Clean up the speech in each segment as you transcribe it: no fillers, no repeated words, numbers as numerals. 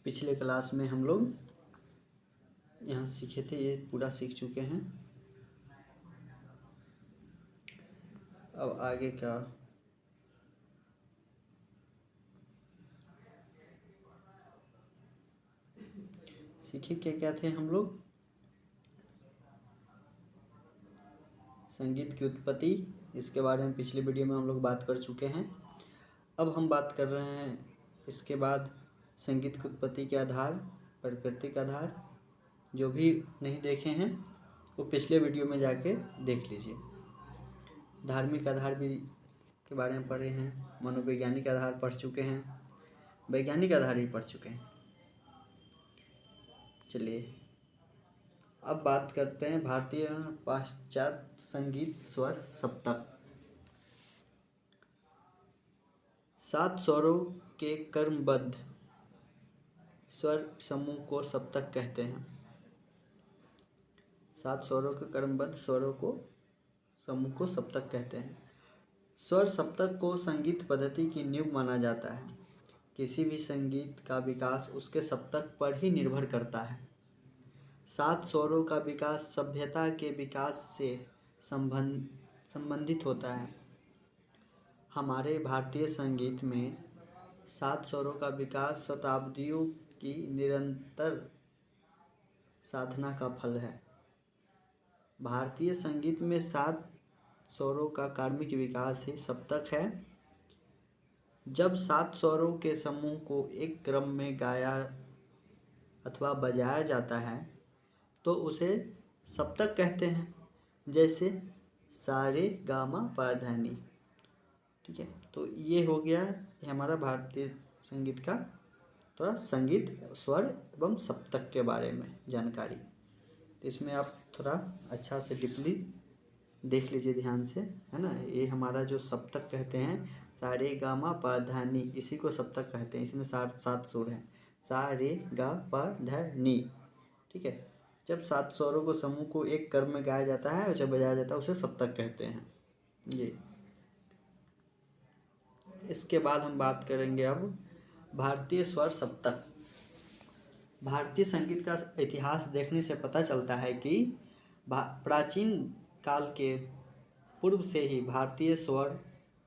पिछले क्लास में हम लोग यहाँ सीखे थे, ये पूरा सीख चुके हैं। अब आगे का सीखे क्या क्या थे हम लोग? संगीत की उत्पत्ति, इसके बारे में पिछले वीडियो में हम लोग बात कर चुके हैं। अब हम बात कर रहे हैं इसके बाद संगीत की उत्पत्ति के आधार, प्राकृतिक आधार। जो भी नहीं देखे हैं वो पिछले वीडियो में जाके देख लीजिए। धार्मिक आधार भी के बारे में पढ़े हैं, मनोवैज्ञानिक आधार पढ़ चुके हैं, वैज्ञानिक आधार भी पढ़ चुके हैं। चलिए अब बात करते हैं भारतीय पाश्चात्य संगीत स्वर सप्तक। 7 स्वरों के क्रमबद्ध स्वर समूह को सप्तक कहते हैं। 7 स्वरों के क्रमबद्ध स्वरों को समूह को सप्तक कहते हैं। स्वर सप्तक को संगीत पद्धति की नींव माना जाता है। किसी भी संगीत का विकास उसके सप्तक पर ही निर्भर करता है। 7 स्वरों का विकास सभ्यता के विकास से संबंधित होता है। हमारे भारतीय संगीत में 7 स्वरों का विकास शताब्दियों की निरंतर साधना का फल है। भारतीय संगीत में 7 स्वरों का क्रमिक विकास ही सप्तक है। जब 7 स्वरों के समूह को एक क्रम में गाया अथवा बजाया जाता है तो उसे सप्तक कहते हैं, जैसे सा रे गा मा पा धा नी। ठीक है, तो ये हो गया हमारा भारतीय संगीत का थोड़ा संगीत स्वर एवं सप्तक के बारे में जानकारी। तो इसमें आप थोड़ा अच्छा से डीपली देख लीजिए ध्यान से, है ना। ये हमारा जो सप्तक कहते हैं, सा रे गा मा पा धा नी, इसी को सप्तक कहते हैं। इसमें 7 सुर हैं, सा रे गा पा धा नी। ठीक है, जब 7 स्वरों को समूह को एक क्रम में गाया जाता है और जब बजाया जाता है उसे सप्तक कहते हैं। ये इसके बाद हम बात करेंगे अब भारतीय स्वर सप्तक। भारतीय संगीत का इतिहास देखने से पता चलता है कि प्राचीन काल के पूर्व से ही भारतीय स्वर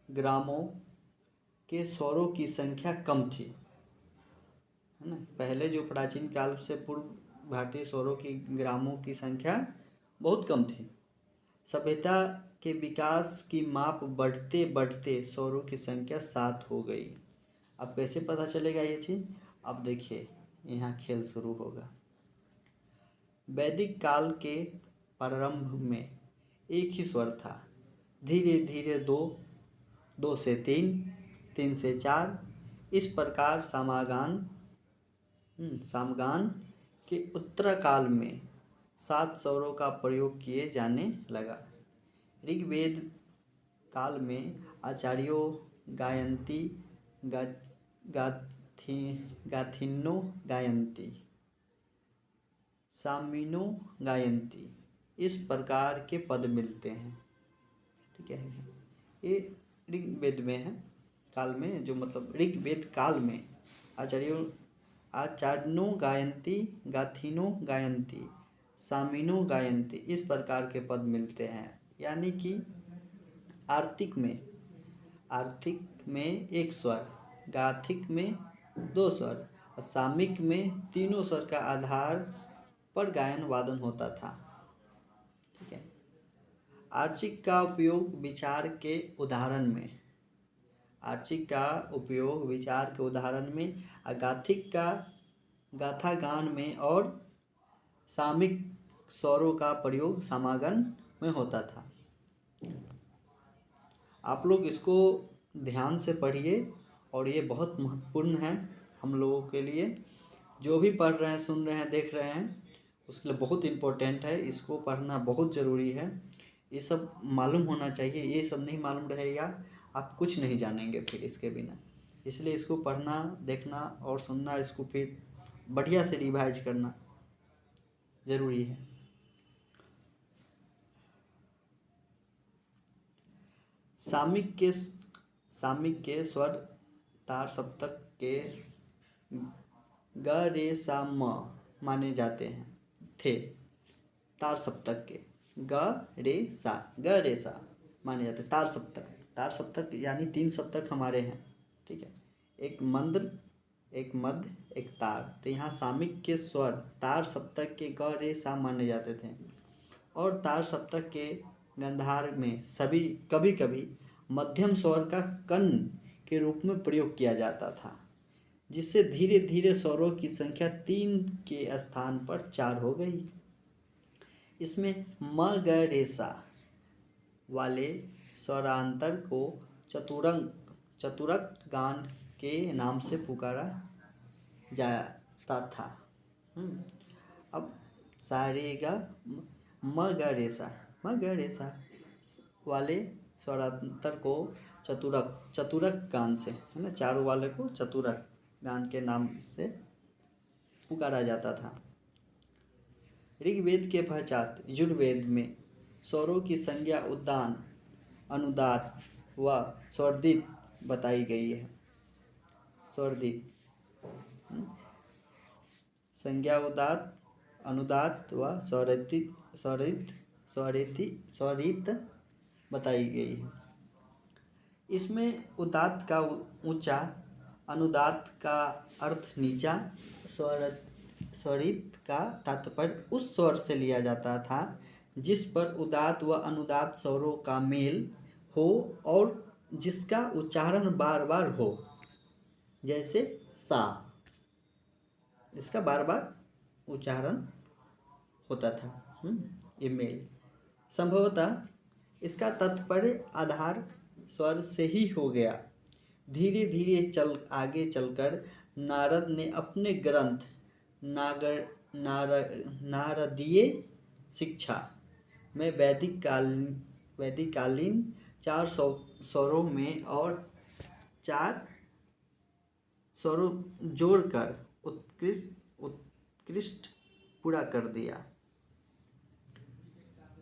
ग्रामों के स्वरों की संख्या कम थी, है ना। पहले जो प्राचीन काल से पूर्व भारतीय स्वरों की ग्रामों की संख्या बहुत कम थी। सभ्यता के विकास की माप बढ़ते बढ़ते स्वरों की संख्या 7 हो गई। अब कैसे पता चलेगा ये चीज़? अब देखिए, यहाँ खेल शुरू होगा। वैदिक काल के प्रारंभ में एक ही स्वर था। धीरे धीरे 2, 2 से 3, 3 से 4, इस प्रकार सामगान के उत्तरकाल में 7 स्वरों का प्रयोग किए जाने लगा। ऋग्वेद काल में आचार्यों गायन्ति, गाथिन्नो गायन्ति, सामिनो गायन्ति, इस प्रकार के पद मिलते हैं। ठीक है, ये ऋग्वेद में है काल में, जो मतलब ऋग्वेद काल में आचार्यो गायन्ति, गाथिनो गायन्ति, सामिनो गायन्ति, इस प्रकार के पद मिलते हैं। यानी कि आर्तिक में 1 स्वर, गाथिक में 2 स्वर और सामिक में 3 स्वर का आधार पर गायन वादन होता था। ठीक है, आर्चिक का उपयोग विचार के उदाहरण में, गाथिक का गाथा गान में और सामिक स्वरों का प्रयोग समागम में होता था। आप लोग इसको ध्यान से पढ़िए और ये बहुत महत्वपूर्ण है हम लोगों के लिए। जो भी पढ़ रहे हैं, सुन रहे हैं, देख रहे हैं, उसके लिए बहुत इम्पोर्टेंट है। इसको पढ़ना बहुत ज़रूरी है। ये सब मालूम होना चाहिए। ये सब नहीं मालूम रहेगा आप कुछ नहीं जानेंगे फिर इसके बिना। इसलिए इसको पढ़ना, देखना और सुनना, इसको फिर बढ़िया से रिवाइज करना ज़रूरी है। सामिक के स्वर तार सप्तक के ग रे सा म माने जाते हैं थे तार सप्तक के। ग रे सा माने जाते तार सप्तक। तार सप्तक यानी 3 सप्तक हमारे हैं, ठीक है। एक मंद्र, एक मध्य, एक तार। तो यहाँ सामिक के स्वर तार सप्तक के ग रे सा माने जाते थे और तार सप्तक के गंधार में कभी कभी मध्यम स्वर का कन के रूप में प्रयोग किया जाता था, जिससे धीरे धीरे स्वरों की संख्या 3 के स्थान पर 4 हो गई। इसमें म ग रे सा वाले स्वरांतर को चतुरक गान के नाम से पुकारा जाता था। अब सारे गा म ग रे सा वाले स्वरांतर को चतुरक गान से, है ना, चारों वाले को चतुरक गान के नाम से पुकारा जाता था। ऋग्वेद के पश्चात यजुर्वेद में स्वरों की संज्ञा उद्दान, अनुदात व स्वरदित बताई गई है। स्वरदित संज्ञा उदात, अनुदात व स्वरित बताई गई है। इसमें उदात का ऊंचा, अनुदात का अर्थ नीचा, स्वरित का तात्पर्य उस स्वर से लिया जाता था जिस पर उदात व अनुदात स्वरों का मेल हो और जिसका उच्चारण बार बार हो, जैसे सा, इसका बार बार उच्चारण होता था। ये मेल संभवतः इसका तात्पर्य आधार स्वर से ही हो गया। धीरे धीरे आगे चलकर नारद ने अपने ग्रंथ नारदीय शिक्षा में वैदिक कालीन 4 स्वरों में और 4 स्वरों जोड़कर उत्कृष्ट पूरा कर दिया।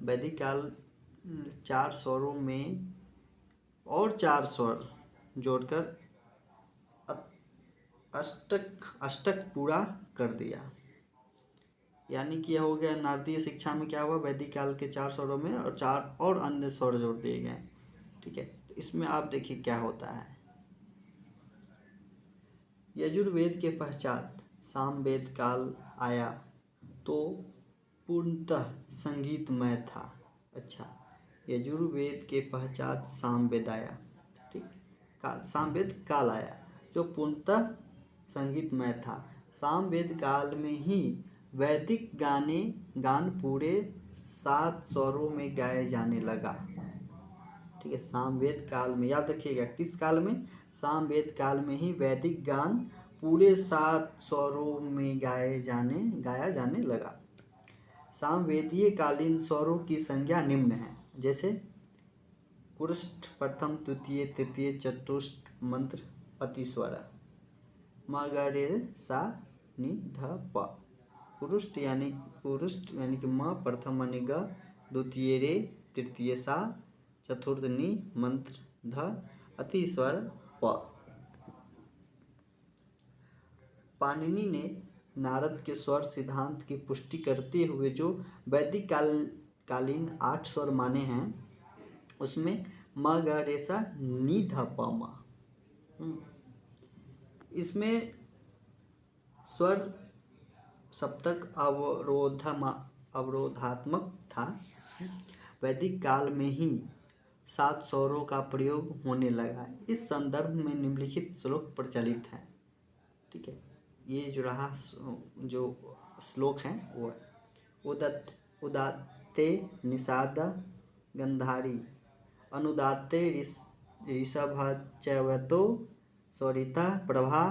वैदिक काल 4 स्वरों में और 4 स्वर जोड़कर अष्टक पूरा कर दिया। यानी कि यह हो गया नारदीय शिक्षा में क्या हुआ, वैदिक काल के 4 स्वरों में और 4 और अन्य स्वर जोड़ दिए गए, ठीक है। तो इसमें आप देखिए क्या होता है। यजुर्वेद के पश्चात सामवेद काल आया तो पूर्णतः संगीतमय था। अच्छा, यजुर्वेद के पश्चात सामवेद आया, ठीक, सामवेद काल आया जो पूर्णतः संगीतमय था। सामवेद काल में ही वैदिक गान पूरे 7 स्वरों में गाए जाने लगा, ठीक है। सामवेद काल में, याद रखिएगा किस काल में, सामवेद काल में ही वैदिक गान पूरे 7 स्वरों में गाया जाने लगा। सामवेदीय कालीन स्वरों की संज्ञा निम्न है, जैसे पुरुष्ट, प्रथम, द्वितीय, तृतीय, चतुष्ट, मंत्र, अतिस्वर। म ग रे सा नि ध प। पुरुष्ट यानी कि म, प्रथम यानी ग, द्वितीय रे, तृतीय सा, चतुर्थ नि, मंत्र ध, अतिस्वर प। पाणिनि ने नारद के स्वर सिद्धांत की पुष्टि करते हुए जो वैदिक कालीन 8 स्वर माने हैं, उसमें म ग रे सा नि ध प म, इसमें स्वर सप्तक अवरोधात्मक था। वैदिक काल में ही 7 स्वरों का प्रयोग होने लगा। इस संदर्भ में निम्नलिखित श्लोक प्रचलित है, ठीक है। ये जो रहा जो श्लोक है वो उदात्ते निषाद गंधारी, अनुदात्ते ऋषभचैवतो स्वरिता प्रभा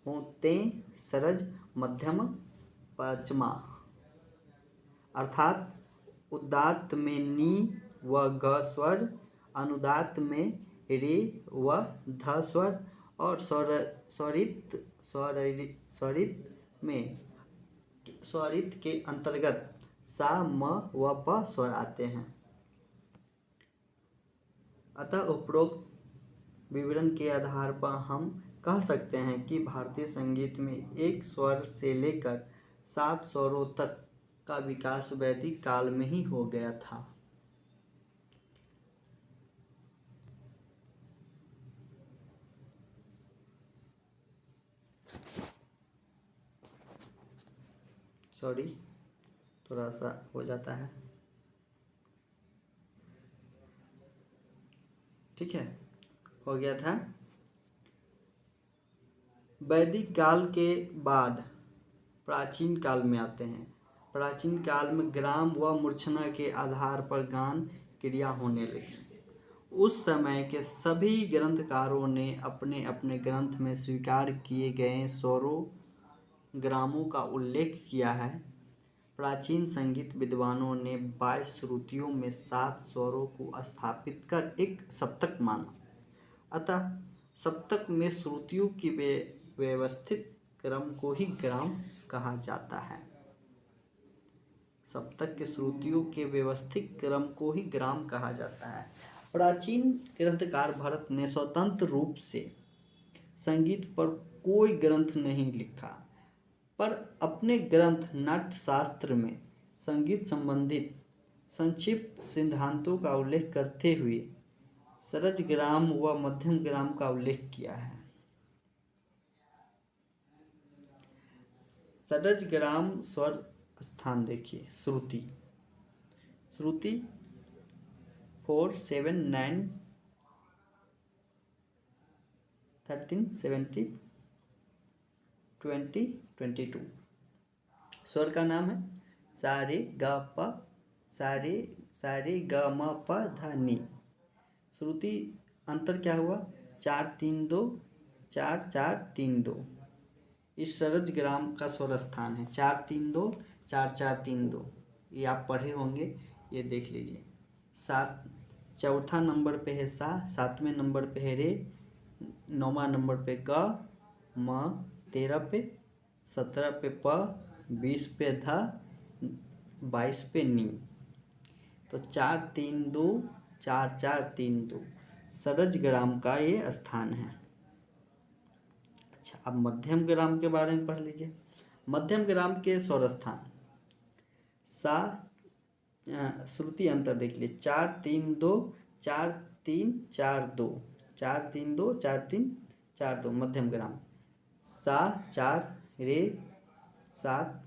होते सरज मध्यम पचमा। अर्थात उदात्त में नी व ग स्वर, अनुदात्त में रे व ध स्वर और स्वरित के अंतर्गत सा, म व प स्वर आते हैं। अतः उपरोक्त विवरण के आधार पर हम कह सकते हैं कि भारतीय संगीत में एक स्वर से लेकर 7 स्वरों तक का विकास वैदिक काल में ही हो गया था। सॉरी, थोड़ा सा हो जाता है। ठीक है, हो गया था। वैदिक काल के बाद प्राचीन काल में आते हैं। प्राचीन काल में ग्राम व मूर्छना के आधार पर गान क्रिया होने लगी। उस समय के सभी ग्रंथकारों ने अपने अपने ग्रंथ में स्वीकार किए गए स्वरों ग्रामों का उल्लेख किया है। प्राचीन संगीत विद्वानों ने 22 श्रुतियों में 7 स्वरों को स्थापित कर एक सप्तक माना। अतः सप्तक में श्रुतियों की व्यवस्थित क्रम को ही ग्राम कहा जाता है। सप्तक के श्रुतियों के व्यवस्थित क्रम को ही ग्राम कहा जाता है। प्राचीन ग्रंथकार भरत ने स्वतंत्र रूप से संगीत पर कोई ग्रंथ नहीं लिखा, पर अपने ग्रंथ नाट्यशास्त्र में संगीत संबंधित संक्षिप्त सिद्धांतों का उल्लेख करते हुए सरज ग्राम व मध्यम ग्राम का उल्लेख किया है। सरज ग्राम स्वर स्थान देखिए। श्रुति 4 7 9 13 17 20 22। स्वर का नाम है सारे ग प, सारे ग म प ध नि। श्रुति अंतर क्या हुआ? 4 3 2 4 4 3 2। इस सरज ग्राम का स्वर स्थान है 4 3 2 4 4 3 2। ये आप पढ़े होंगे, ये देख लीजिए। 7 चौथा नंबर पे है सा, 7वें नंबर पे है रे, 9वां नंबर पे ग म, 13 पे, 17 पे प, 20 पे ध, 22 पे नी। तो 4 3 2 4 4 3 2 सरज ग्राम का ये स्थान है। अच्छा, अब मध्यम ग्राम के बारे में पढ़ लीजिए। मध्यम ग्राम के स्वर स्थान सा, श्रुति अंतर देख लीजिए। 4 3 2 4 3 4 2, 4 3 2 4 3 4 2 मध्यम ग्राम। सा 4, रे 7,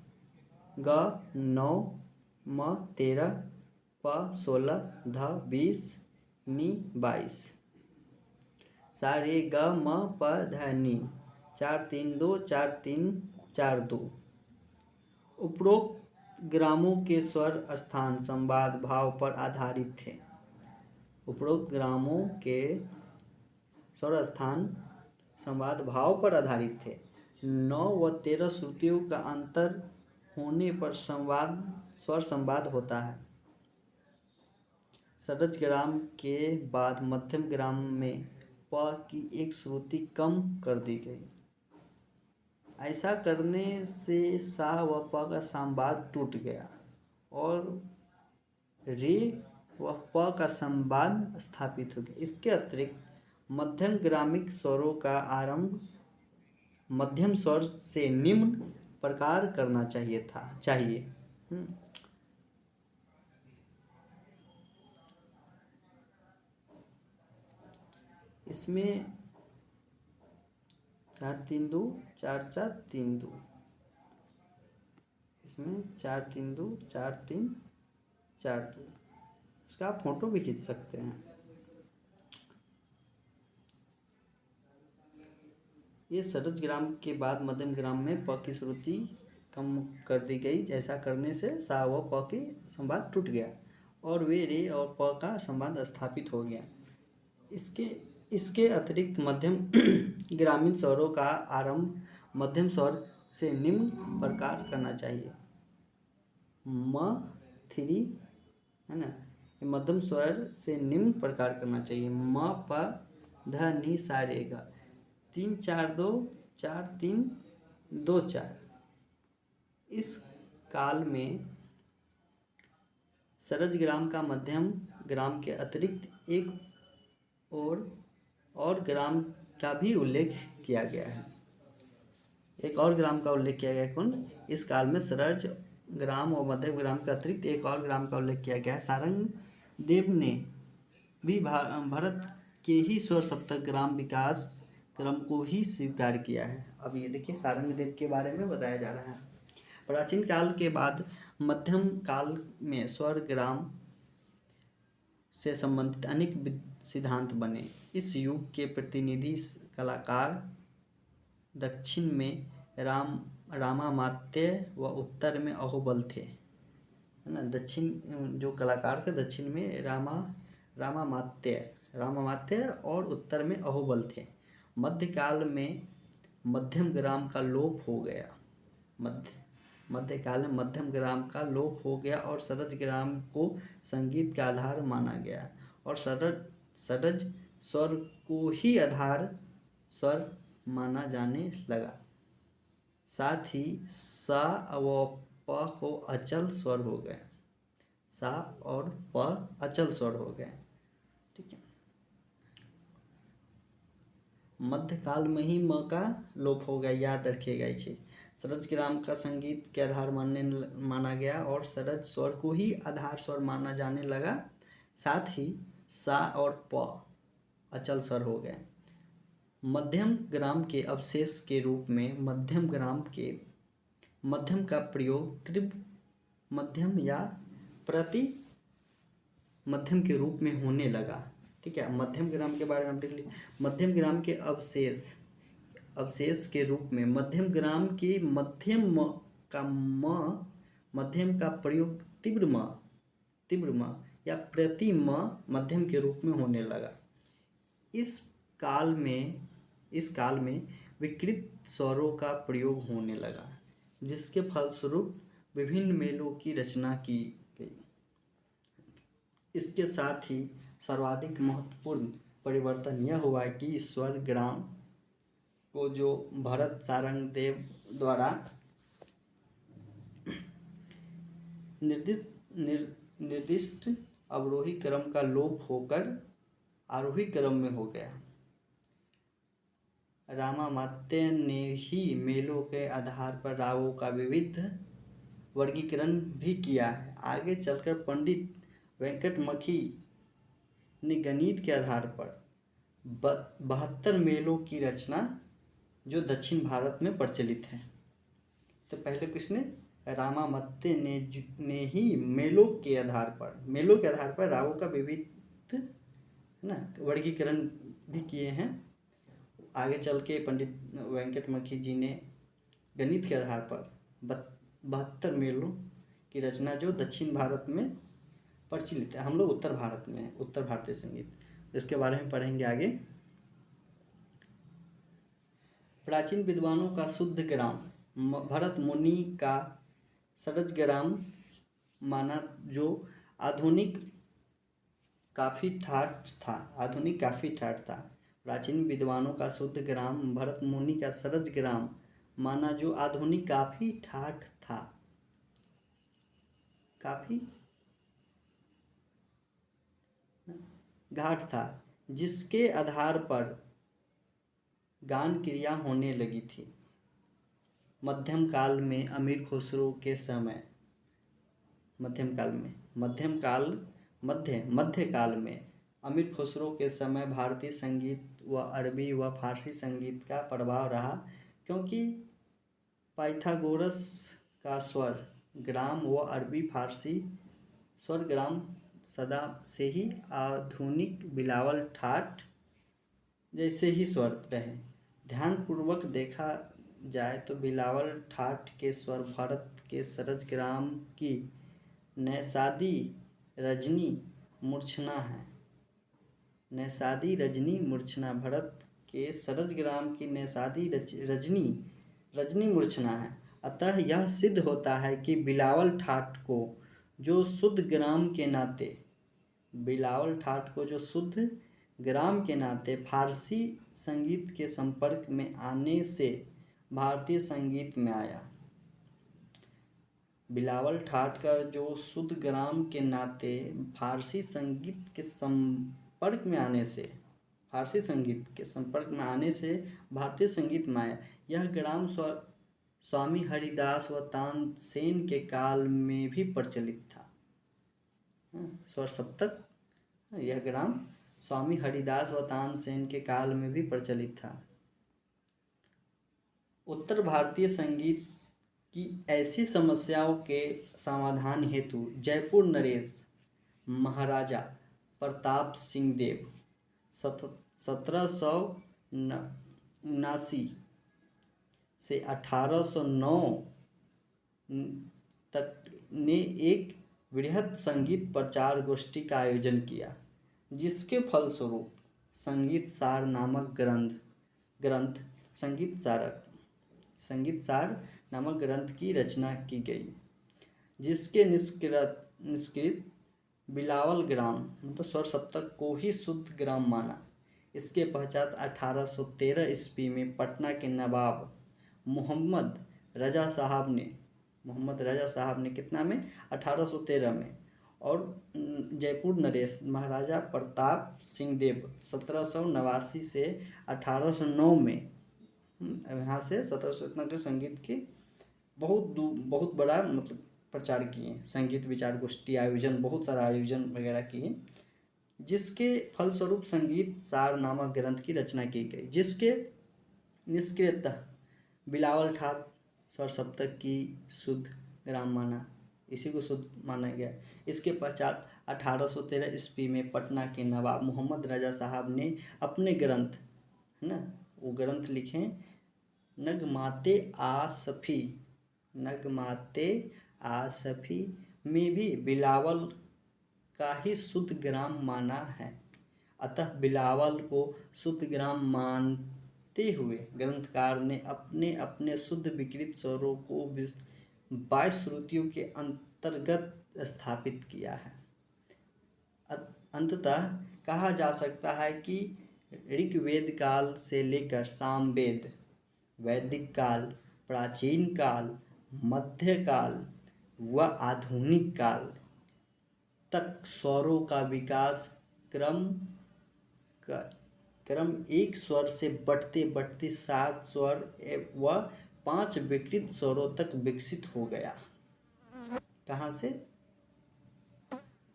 ग 9, म 13, प 16, ध 20, नी 22। सा रे ग म प ध नी 4 3 2 4 3 4 2। उपरोक्त ग्रामों के स्वर स्थान संवाद भाव पर आधारित थे। उपरोक्त ग्रामों के स्वर स्थान संवाद भाव पर आधारित थे। 9 व 13 श्रुतियों का अंतर होने पर स्वर संवाद होता है। सरज ग्राम के बाद मध्यम ग्राम में प की एक श्रुति कम कर दी गई। ऐसा करने से सा व प का संवाद टूट गया और रे व प का संवाद स्थापित हो गया। इसके अतिरिक्त मध्यम ग्रामिक स्वरों का आरंभ मध्यम स्वर से निम्न प्रकार करना चाहिए। इसमें 4 3 2 4 4 3 2, इसमें 4 3 2 4 3 4 2। इसका आप फोटो भी खींच सकते हैं। ये सरज ग्राम के बाद मध्यम ग्राम में प की श्रुति कम कर दी गई। ऐसा करने से सा व प की संवाद टूट गया और वे रे और प का संवाद स्थापित हो गया। इसके अतिरिक्त मध्यम ग्रामीण स्वरों का आरंभ मध्यम स्वर से निम्न प्रकार करना चाहिए। म 3 है ना, मध्यम स्वर से निम्न प्रकार करना चाहिए। म प ध नि सा रे ग 3 4 2 4 3 2 4। इस काल में सरज ग्राम का मध्यम ग्राम के अतिरिक्त एक और ग्राम का भी उल्लेख किया गया है। एक और ग्राम का उल्लेख किया गया है। कौन? इस काल में सरज ग्राम और मध्यम ग्राम के अतिरिक्त एक और ग्राम का उल्लेख किया गया है। सारंग देव ने भी भारत के ही स्वर सप्तक ग्राम विकास क्रम को ही स्वीकार किया है। अब ये देखिए सारंग देव के बारे में बताया जा रहा है। प्राचीन काल के बाद मध्यम काल में स्वर ग्राम से संबंधित अनेक सिद्धांत बने। इस युग के प्रतिनिधि कलाकार दक्षिण में रामामात्य व उत्तर में अहोबल थे, है ना। दक्षिण जो कलाकार थे दक्षिण में रामामात्य और उत्तर में अहोबल थे। मध्यकाल में मध्यम ग्राम का लोप हो गया। मध्यकाल में मध्यम ग्राम का लोप हो गया और सरज ग्राम को संगीत का आधार माना गया और सरज स्वर को ही आधार स्वर माना जाने लगा। साथ ही सा व प को अचल स्वर हो गए। सा और प अचल स्वर हो गए। ठीक है। मध्यकाल में ही म का लोप हो गया, याद रखिएगा ये चीज। सरज ग्राम का संगीत के आधार माना गया और सरज स्वर को ही आधार स्वर माना जाने लगा। साथ ही सा और प अचल स्वर हो गए। मध्यम ग्राम के अवशेष के रूप में मध्यम ग्राम के मध्यम का प्रयोग तीव्र मध्यम या प्रति मध्यम के रूप में होने लगा। ठीक है। मध्यम ग्राम के बारे में हम देख लीजिए। मध्यम ग्राम के अवशेष के रूप में मध्यम ग्राम के मध्यम का प्रयोग तीव्र म या प्रति मध्यम के रूप में होने लगा। इस काल में विकृत स्वरों का प्रयोग होने लगा, जिसके फलस्वरूप विभिन्न मेलों की रचना की गई। इसके साथ ही सर्वाधिक महत्वपूर्ण परिवर्तन यह हुआ कि स्वर ग्राम को जो भरत सारंग देव द्वारा निर्दिष्ट अवरोही क्रम का लोप होकर आरोही क्रम में हो गया। रामामात्य ने ही मेलों के आधार पर रागों का विविध वर्गीकरण भी किया है। आगे चलकर पंडित वेंकटमखी ने गणित के आधार पर 72 मेलों की रचना जो दक्षिण भारत में प्रचलित है। तो पहले किसने? रामामात्य ने ही मेलों के आधार पर रागों का विविध, है ना, वर्गीकरण भी किए हैं। आगे चल के पंडित वेंकटमखी जी ने गणित के आधार पर 72 मेलों की रचना जो दक्षिण भारत में प्रचलित है। हम लोग उत्तर भारत में हैं, उत्तर भारतीय संगीत, इसके बारे में पढ़ेंगे आगे। प्राचीन विद्वानों का शुद्ध ग्राम भरत मुनि का सरज ग्राम माना, जो आधुनिक काफ़ी ठाठ था। प्राचीन विद्वानों का शुद्ध ग्राम भरत मुनि का सरज ग्राम माना, जो आधुनिक काफ़ी ठाठ था। काफ़ी घाट था, जिसके आधार पर गान क्रिया होने लगी थी। मध्यकाल में अमीर खुसरो के समय भारतीय संगीत व अरबी व फारसी संगीत का प्रभाव रहा, क्योंकि पाइथागोरस का स्वर ग्राम व अरबी फारसी स्वर ग्राम सदा से ही आधुनिक बिलावल ठाठ जैसे ही स्वर रहे। ध्यानपूर्वक देखा जाए तो बिलावल ठाठ के स्वर भारत के सरज ग्राम की नैषादी रजनी मूर्छना भारत के सरज ग्राम की नैषादी रजनी मूर्छना है। अतः यह सिद्ध होता है कि बिलावल ठाठ को जो शुद्ध ग्राम के नाते फारसी संगीत के संपर्क में आने से भारतीय संगीत में आया। बिलावल ठाठ का जो शुद्ध ग्राम के नाते फारसी संगीत के संपर्क में आने से फारसी संगीत के संपर्क में आने से भारतीय संगीत में आया। यह ग्राम स्वामी हरिदास व तानसेन के काल में भी प्रचलित था। स्वर सप्तक, यह ग्राम स्वामी हरिदास व तानसेन के काल में भी प्रचलित था। उत्तर भारतीय संगीत की ऐसी समस्याओं के समाधान हेतु जयपुर नरेश महाराजा प्रताप सिंह देव 1779 से 1809 तक ने एक बृहद संगीत प्रचार गोष्ठी का आयोजन किया, जिसके फलस्वरूप संगीत सार नामक ग्रंथ संगीत सार नामक ग्रंथ की रचना की गई, जिसके निष्कृत बिलावल ग्राम मतलब स्वर सप्तक को ही शुद्ध ग्राम माना। इसके पश्चात 1813 ईस्वी में पटना के नवाब मोहम्मद रजा साहब ने कितना में 1813 में, और जयपुर नरेश महाराजा प्रताप सिंह देव 1789 से 1809 में, यहाँ से 1700 इतना के संगीत के बहुत बड़ा मतलब प्रचार किए, संगीत विचार गोष्ठी आयोजन, बहुत सारा आयोजन वगैरह किए, जिसके फलस्वरूप संगीत सार नामक ग्रंथ की रचना की गई, जिसके निष्कृत बिलावल ठाट स्वर सप्तक की शुद्ध ग्राम माना, इसी को शुद्ध माना गया। इसके पश्चात 1813 ईस्वी में पटना के नवाब मोहम्मद रजा साहब ने अपने ग्रंथ है ना, वो ग्रंथ लिखे नगमाते आसफी में भी बिलावल का ही शुद्ध ग्राम माना है। अतः बिलावल को शुद्ध ग्राम मानते हुए ग्रंथकार ने अपने अपने शुद्ध विकृत स्वरों को 22 श्रुतियों के अंतर्गत स्थापित किया है। अंततः कहा जा सकता है कि ऋग्वेद काल से लेकर सामवेद, वैदिक काल, प्राचीन काल, मध्यकाल व आधुनिक काल तक स्वरों का विकास क्रम एक स्वर से बढ़ते बढ़ते 7 स्वर व 5 विकृत स्वरों तक विकसित हो गया। कहाँ से?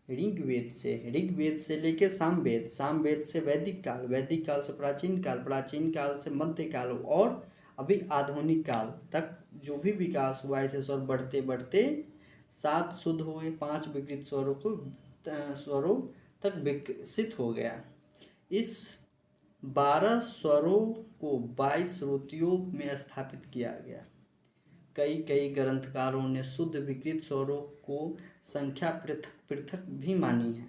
ऋग्वेद से लेकर सामवेद से वैदिक काल से प्राचीन काल से मध्यकाल और अभी आधुनिक काल तक जो भी विकास हुआ, ऐसे स्वर बढ़ते बढ़ते 7 शुद्ध हुए, 5 विकृत स्वरों तक विकसित हो गया। इस 12 स्वरों को 22 श्रुतियों में स्थापित किया गया। कई ग्रंथकारों ने शुद्ध विकृत स्वरों को संख्या पृथक भी मानी है,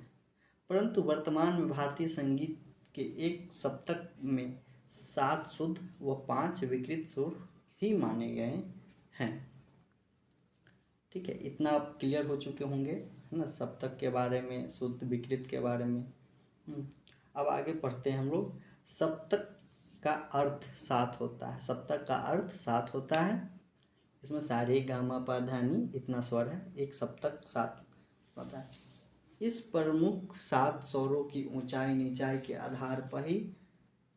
परंतु वर्तमान में भारतीय संगीत के एक सप्तक में 7 शुद्ध व 5 विकृत स्वर ही माने गए हैं। ठीक है, इतना आप क्लियर हो चुके होंगे है ना, सप्तक के बारे में, शुद्ध विकृत के बारे में। अब आगे पढ़ते हैं हम लोग। सप्तक का अर्थ 7 होता है। सप्तक का अर्थ 7 होता है। इसमें सारे गामा पा धा नी इतना स्वर है, एक सप्तक 7 होता है। इस प्रमुख 7 स्वरों की ऊंचाई नीचाई के आधार पर ही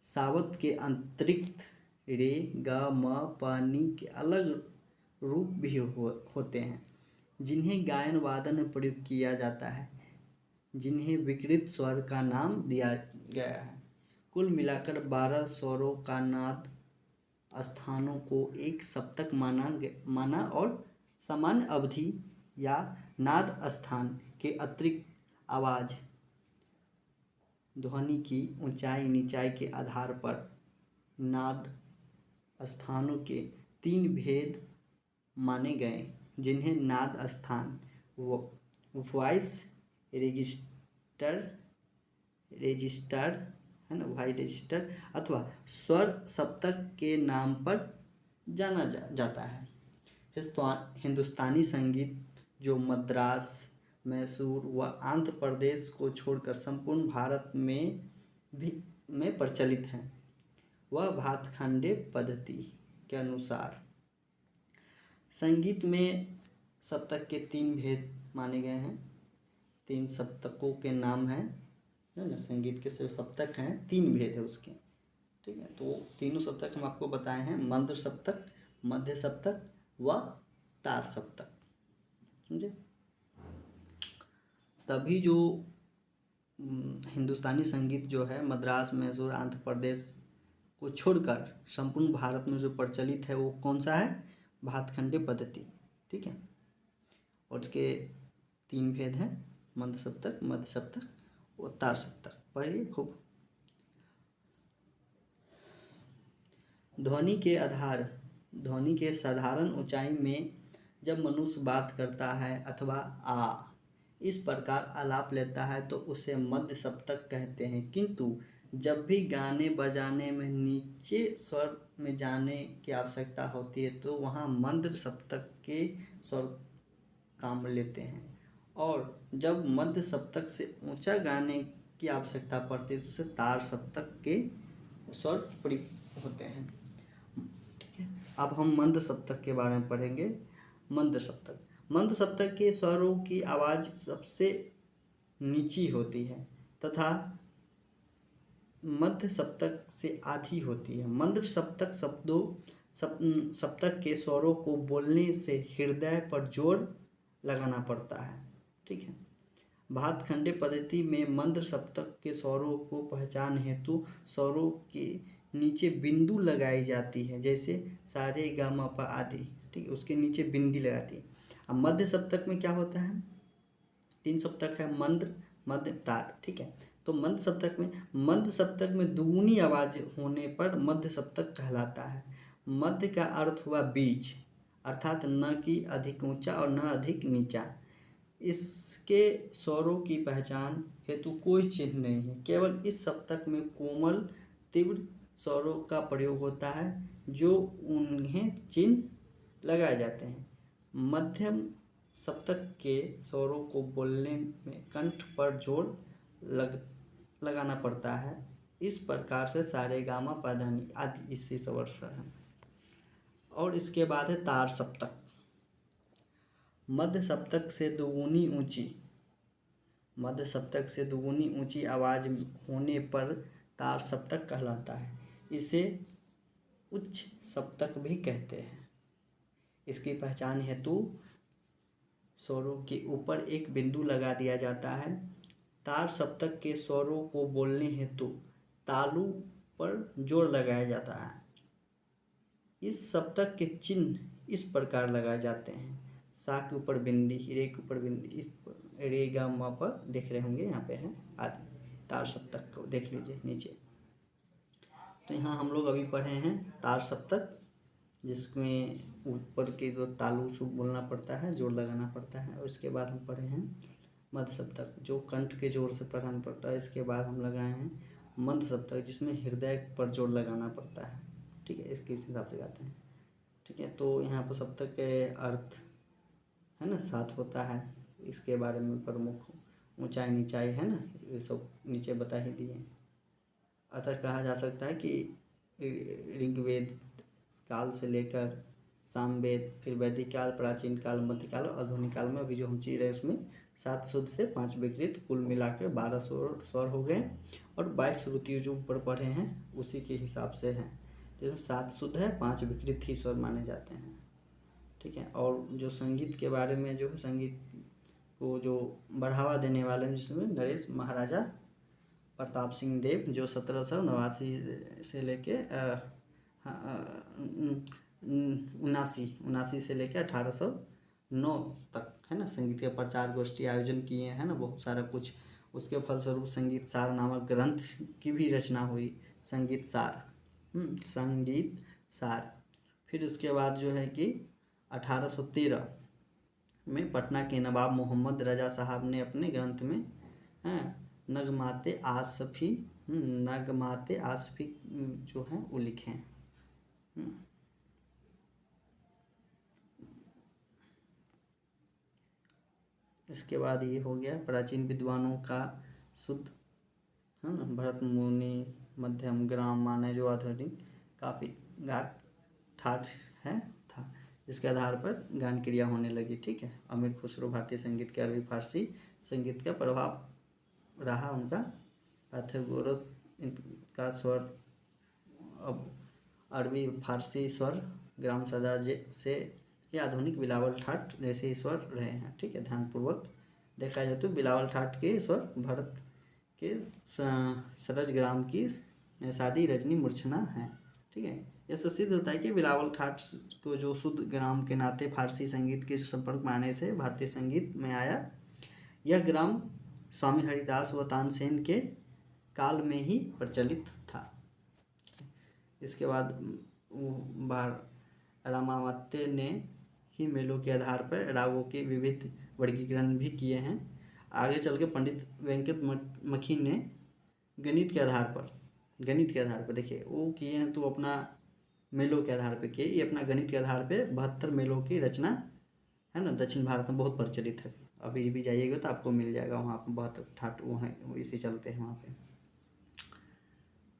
सावत के अतिरिक्त रे गा मा पा नी के अलग रूप भी होते हैं, जिन्हें गायन वादन में प्रयोग किया जाता है, जिन्हें विकृत स्वर का नाम दिया गया है। कुल मिलाकर 12 स्वरों का नाद स्थानों को एक सप्तक माना और सामान्य अवधि या नाद स्थान के अतिरिक्त आवाज ध्वनि की ऊंचाई नीचाई के आधार पर नाद स्थानों के 3 भेद माने गए, जिन्हें नाद स्थान वॉइस रजिस्टर है ना, वॉइस रजिस्टर अथवा स्वर सप्तक के नाम पर जाना जाता है। हिंदुस्तानी संगीत जो मद्रास, मैसूर व आंध्र प्रदेश को छोड़कर संपूर्ण भारत में प्रचलित है, वह भातखंडे पद्धति के अनुसार संगीत में सप्तक के 3 भेद माने गए हैं। 3 सप्तकों के नाम हैं है ना। संगीत के जो सप्तक हैं 3 भेद है उसके, ठीक है। तो तीनों सप्तक हम आपको बताए हैं, मंद्र सप्तक, मध्य सप्तक व तार सप्तक, समझे। तभी जो हिंदुस्तानी संगीत जो है मद्रास, मैसूर, आंध्र प्रदेश को छोड़कर संपूर्ण भारत में जो प्रचलित है वो कौन सा है, भातखंडे पद्धति, ठीक है। और इसके 3 भेद हैं, मंद सप्तक, मध्य सप्तक और तार सप्तक। पढ़िए खूब। ध्वनि के साधारण ऊंचाई में जब मनुष्य बात करता है अथवा आ इस प्रकार आलाप लेता है तो उसे मध्य सप्तक कहते हैं, किंतु जब भी गाने बजाने में नीचे स्वर में जाने की आवश्यकता होती है तो वहाँ मंद्र सप्तक के स्वर काम लेते हैं, और जब मध्य सप्तक से ऊंचा गाने की आवश्यकता पड़ती है तो उसे तार सप्तक के स्वर प्रयुक्त होते हैं, ठीक है। अब हम मंद्र सप्तक के बारे में पढ़ेंगे। मंद्र सप्तक के स्वरों की आवाज़ सबसे नीची होती है तथा मध्य सप्तक से आधी होती है। मंद्र सप्तक सप्तक के स्वरों को बोलने से हृदय पर जोर लगाना पड़ता है, ठीक है। भातखंडे पद्धति में मंद्र सप्तक के स्वरों को पहचान हेतु स्वरों के नीचे बिंदु लगाई जाती है, जैसे सारे ग म प आदि, ठीक है, उसके नीचे बिंदी लगाती है। अब मध्य सप्तक में क्या होता है, 3 सप्तक है, मंद्र, मध्य, तार, ठीक है। तो मंद्र सप्तक में दुगुनी आवाज होने पर मध्य सप्तक कहलाता है। मध्य का अर्थ हुआ बीच, अर्थात न कि अधिक ऊंचा और न अधिक नीचा। इसके स्वरों की पहचान हेतु कोई चिन्ह नहीं है, केवल इस सप्तक में कोमल तीव्र स्वरों का प्रयोग होता है जो उन्हें चिन्ह लगाए जाते हैं। मध्यम सप्तक के स्वरों को बोलने में कंठ पर जोर लगाना पड़ता है। इस प्रकार से सारे गामा पाधानी आदि इसी स्वर है। और इसके बाद है तार सप्तक। मध्य सप्तक से दुगुनी ऊंची आवाज होने पर तार सप्तक कहलाता है। इसे उच्च सप्तक भी कहते हैं। इसकी पहचान हेतु स्वरों के ऊपर एक बिंदु लगा दिया जाता है। तार सप्तक के स्वरों को बोलने हेतु तालु पर जोर लगाया जाता है। इस सप्तक के चिन्ह इस प्रकार लगाए जाते हैं, सा के ऊपर बिंदी, रे के ऊपर बिंदी, इस रे गा मा पर देख रहे होंगे, यहाँ पे है आदि। तार सप्तक को देख लीजिए नीचे। तो यहाँ हम लोग अभी पढ़े हैं तार सप्तक, जिसमें ऊपर के दो तालु से बोलना पड़ता है, जोर लगाना पड़ता है। और इसके बाद हम पढ़े हैं मध्य सप्तक, जो कंठ के जोर से पढ़ाना पड़ता है। इसके बाद हम लगाए हैं मंद सप्तक, जिसमें हृदय पर जोर लगाना पड़ता है, ठीक है। इसके हिसाब से गाते हैं, ठीक है। तो यहाँ पर सप्तक के अर्थ है ना 7 होता है। इसके बारे में प्रमुख ऊंचाई नीचाई है ना, ये सब नीचे बता ही दिए। अतः कहा जा सकता है कि ऋग्वेद काल से लेकर सामवेद, फिर वैदिक काल, प्राचीन काल, मध्यकाल और आधुनिक काल में अभी जो हम जी रहे हैं उसमें 7 शुद्ध से 5 विकृत, कुल मिलाकर 12 स्वर हो गए। और 22 श्रुतियों जो ऊपर पढ़े हैं उसी के हिसाब से हैं, जिसमें 7 शुद्ध है, 5 विकृत ही स्वर माने जाते हैं, ठीक है। और जो संगीत के बारे में जो है, संगीत को जो बढ़ावा देने वाले में जिसमें नरेश महाराजा प्रताप सिंह देव, जो 1789 से लेके 79 से लेकर 1809 तक है ना संगीत के प्रचार गोष्ठी आयोजन किए हैं ना, बहुत सारा कुछ। उसके फलस्वरूप संगीत सार नामक ग्रंथ की भी रचना हुई, संगीत सार। फिर उसके बाद जो है कि 1813 में पटना के नवाब मोहम्मद रजा साहब ने अपने ग्रंथ में नगमाते आसफी जो हैं वो लिखे हैं। इसके बाद ये हो गया प्राचीन विद्वानों का शुद्ध, है ना, भरत मुनि, मध्यम, ग्राम माने, जो आधुनिक काफ़ी ठाठ है था, जिसके आधार पर गान क्रिया होने लगी, ठीक है। अमीर खुसरो भारतीय संगीत के अरबी फारसी संगीत का प्रभाव रहा उनका पाइथागोरस का स्वर अब अरबी फारसी स्वर ग्राम सदा से ये आधुनिक बिलावल ठाट जैसे स्वर रहे हैं। ठीक है, ध्यानपूर्वक देखा जाए तो बिलावल ठाट के स्वर भरत के सरज ग्राम की नैषादी रजनी मूर्छना है। ठीक है, इससे सिद्ध होता है कि बिलावल ठाट को जो शुद्ध ग्राम के नाते फारसी संगीत के संपर्क में आने से भारतीय संगीत में आया। यह ग्राम स्वामी हरिदास व तानसेन के काल में ही प्रचलित था। इसके बाद रामावत्य ने ही मेलों के आधार पर रागों के विविध वर्गीकरण भी किए हैं। आगे चल के पंडित वेंकट मखी ने गणित के आधार पर देखिए वो किए हैं, तो अपना मेलों के आधार पर किए, ये अपना गणित के आधार पे 72 मेलों की रचना है ना, दक्षिण भारत में बहुत प्रचलित है। अभी भी जाइएगा तो आपको मिल जाएगा, वहाँ पर बहुत ठाट वो हैं, इसी चलते हैं वहाँ पे।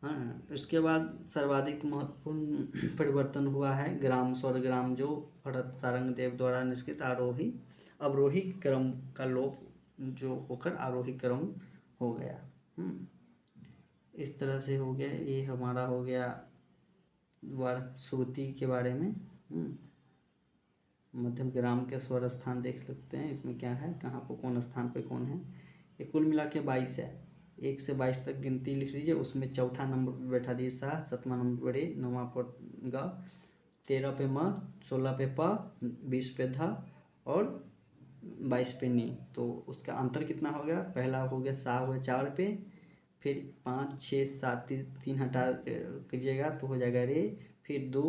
हाँ, इसके बाद सर्वाधिक महत्वपूर्ण परिवर्तन हुआ है ग्राम स्वर ग्राम, जो भरत सारंग देव द्वारा निष्कृत आरोही अवरोही क्रम का लोप जो होकर आरोही क्रम हो गया। इस तरह से हो गया। ये हमारा हो गया श्रुति के बारे में। मध्यम ग्राम के स्वर स्थान देख सकते हैं, इसमें क्या है, कहाँ पर कौन स्थान पे कौन है। ये कुल मिला के 22 है, 1 से 22 तक गिनती लिख लीजिए। उसमें चौथा नंबर पर बैठा दिए सा, 7वां नंबर पर रे, 9वां पर ग, 13 पे म, 16 पे प, 20 पे ध और 22 पे नी। तो उसका अंतर कितना हो गया, पहला हो गया सा हो गया 4 पे, फिर 5 6 7 3 हटा कीजिएगा तो हो जाएगा रे, फिर 2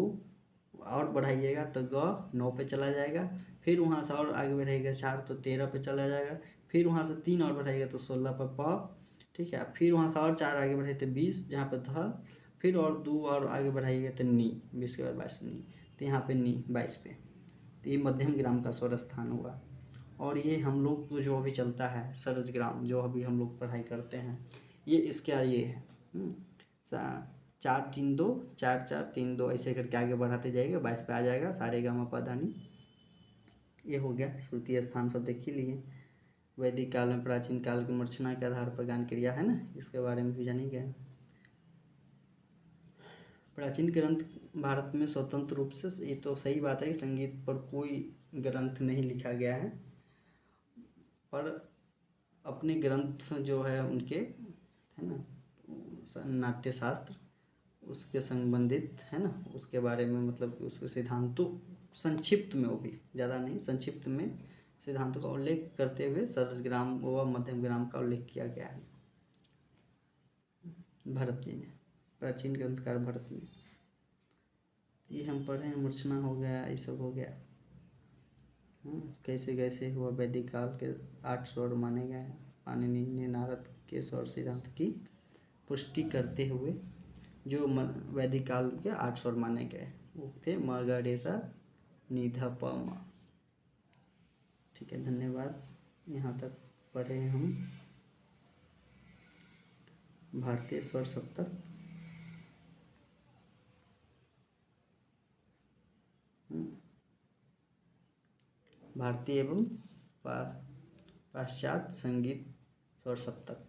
और बढ़ाइएगा तो ग 9 पे चला जाएगा, फिर वहाँ से और आगे बढ़ाइएगा 4 तो 13 पे चला जाएगा, फिर वहाँ से 3 और बढ़ाइएगा तो 16 पर प। ठीक है, फिर वहाँ से और 4 आगे बढ़ाइए तो 20 जहाँ पर ध, फिर और 2 और आगे बढ़ाइएगा तो नी, 20 के बाद 22 नी, तो यहाँ पे नी 22 पे। तो ये मध्यम ग्राम का स्वर स्थान हुआ। और ये हम लोग को जो अभी चलता है सरज ग्राम, जो अभी हम लोग पढ़ाई करते हैं, ये इसका ये है 4 3 2 4 4 3 2 ऐसे करके आगे बढ़ाते जाइएगा, 22 पे आ जाएगा सारे गामा पदानी। ये हो गया श्रुति स्थान सब देख ही लिए। वैदिक काल में प्राचीन काल की मूर्छना के आधार पर गान क्रिया है ना, इसके बारे में भी जानिएगा। प्राचीन ग्रंथ भारत में स्वतंत्र रूप से, ये तो सही बात है कि संगीत पर कोई ग्रंथ नहीं लिखा गया है, पर अपने ग्रंथ जो है उनके है ना, नाट्य शास्त्र उसके संबंधित है ना, उसके बारे में मतलब उसके सिद्धांतों संक्षिप्त में, वो भी ज़्यादा नहीं, संक्षिप्त में सिद्धांतों का उल्लेख करते हुए सरस ग्राम व मध्यम ग्राम का उल्लेख किया गया है भरत जी ने, प्राचीन ग्रंथकार भरत ने। ये हम पढ़े हैं, मूर्छना हो गया, ये सब हो गया। कैसे कैसे हुआ, वैदिक काल के 8 स्वर माने गए हैं। पाणिनि ने नारद के स्वर सिद्धांत की पुष्टि करते हुए जो वैदिक काल के 8 स्वर माने गए वो थे म ग रे सा नि ध प म। ठीक है, धन्यवाद। यहाँ तक पढ़े हैं हम भारतीय स्वर सप्तक। भारतीय एवं पाश्चात्य संगीत स्वर सप्तक।